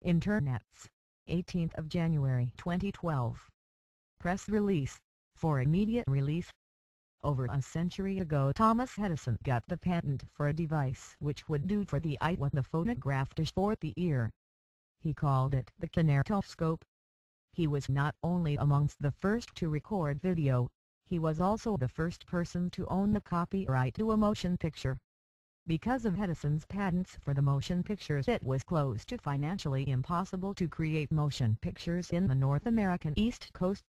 Internets, 18th of January 2012. Press release, for immediate release. Over a century ago, Thomas Edison got the patent for a device which would do for the eye what the phonograph does for the ear. He called it the Kinetoscope. He was not only amongst the first to record video, he was also the first person to own the copyright to a motion picture. Because of Edison's patents for the motion pictures, it was close to financially impossible to create motion pictures in the North American East Coast.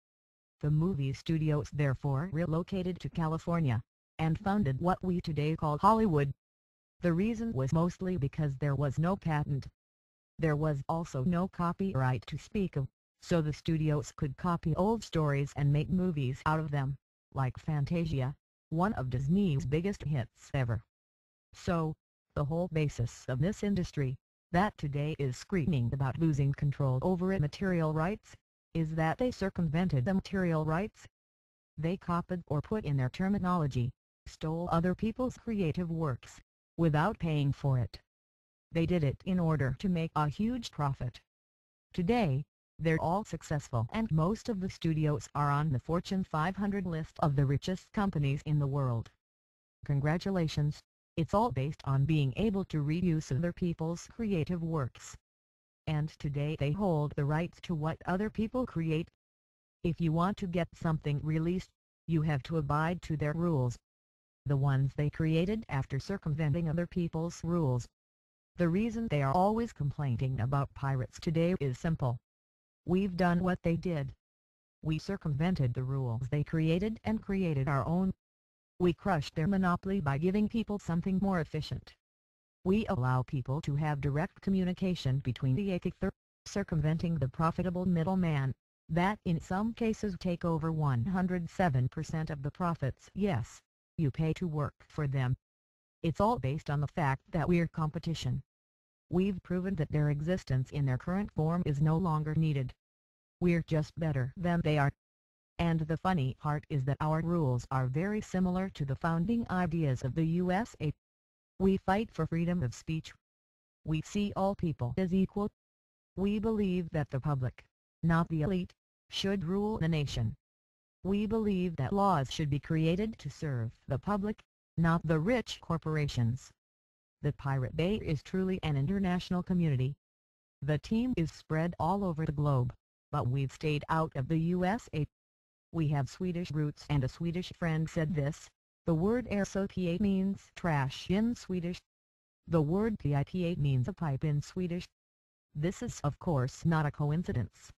The movie studios therefore relocated to California, and founded what we today call Hollywood. The reason was mostly because there was no patent. There was also no copyright to speak of, so the studios could copy old stories and make movies out of them, like Fantasia, one of Disney's biggest hits ever. So, the whole basis of this industry, that today is screaming about losing control over immaterial rights, is that they circumvented the material rights. They copied, or put in their terminology, stole other people's creative works, without paying for it. They did it in order to make a huge profit. Today, they're all successful, and most of the studios are on the Fortune 500 list of the richest companies in the world. Congratulations, it's all based on being able to reuse other people's creative works. And today they hold the rights to what other people create. If you want to get something released, you have to abide to their rules. The ones they created after circumventing other people's rules. The reason they are always complaining about pirates today is simple. We've done what they did. We circumvented the rules they created and created our own. We crushed their monopoly by giving people something more efficient. We allow people to have direct communication between the ether, circumventing the profitable middleman, that in some cases take over 107% of the profits. Yes, you pay to work for them. It's all based on the fact that we're competition. We've proven that their existence in their current form is no longer needed. We're just better than they are. And the funny part is that our rules are very similar to the founding ideas of the USA. We fight for freedom of speech. We see all people as equal. We believe that the public, not the elite, should rule the nation. We believe that laws should be created to serve the public, not the rich corporations. The Pirate Bay is truly an international community. The team is spread all over the globe, but we've stayed out of the USA. We have Swedish roots, and a Swedish friend said this: the word SOPA means trash in Swedish. The word pipa means a pipe in Swedish. This is of course not a coincidence.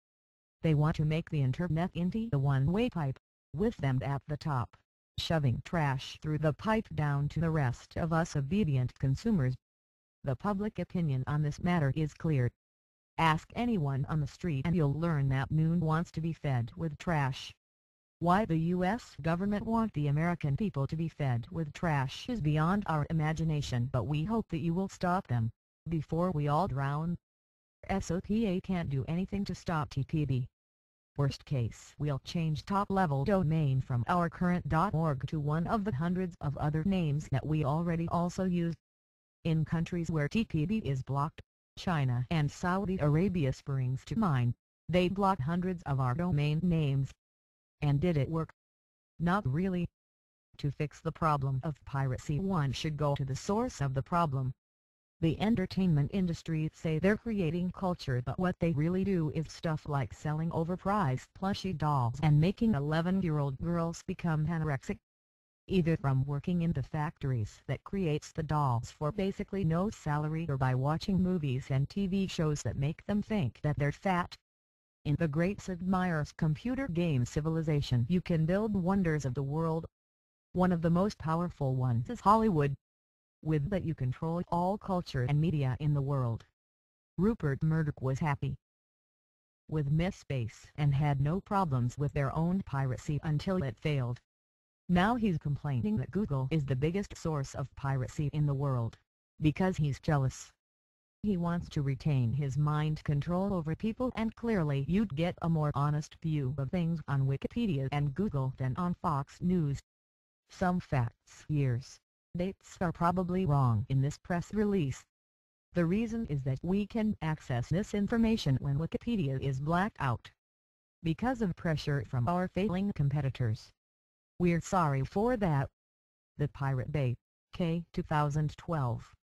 They want to make the internet into a one-way pipe, with them at the top, shoving trash through the pipe down to the rest of us obedient consumers. The public opinion on this matter is clear. Ask anyone on the street and you'll learn that Moon wants to be fed with trash. Why the US government want the American people to be fed with trash is beyond our imagination, but we hope that you will stop them, before we all drown. SOPA can't do anything to stop TPB. Worst case, we'll change top-level domain from our current .org to one of the hundreds of other names that we already also use. In countries where TPB is blocked, China and Saudi Arabia springs to mind, they block hundreds of our domain names. And did it work? Not really. To fix the problem of piracy, one should go to the source of the problem. The entertainment industry say they're creating culture, but what they really do is stuff like selling overpriced plushy dolls and making 11-year-old girls become anorexic. Either from working in the factories that creates the dolls for basically no salary, or by watching movies and TV shows that make them think that they're fat. In the great Sid Meier's computer game Civilization, you can build wonders of the world. One of the most powerful ones is Hollywood. With that you control all culture and media in the world. Rupert Murdoch was happy with MythSpace and had no problems with their own piracy until it failed. Now he's complaining that Google is the biggest source of piracy in the world, because he's jealous. He wants to retain his mind control over people, and clearly you'd get a more honest view of things on Wikipedia and Google than on Fox News. Some facts, years, dates are probably wrong in this press release. The reason is that we can access this information when Wikipedia is blacked out, because of pressure from our failing competitors. We're sorry for that. The Pirate Bay, K. 2012.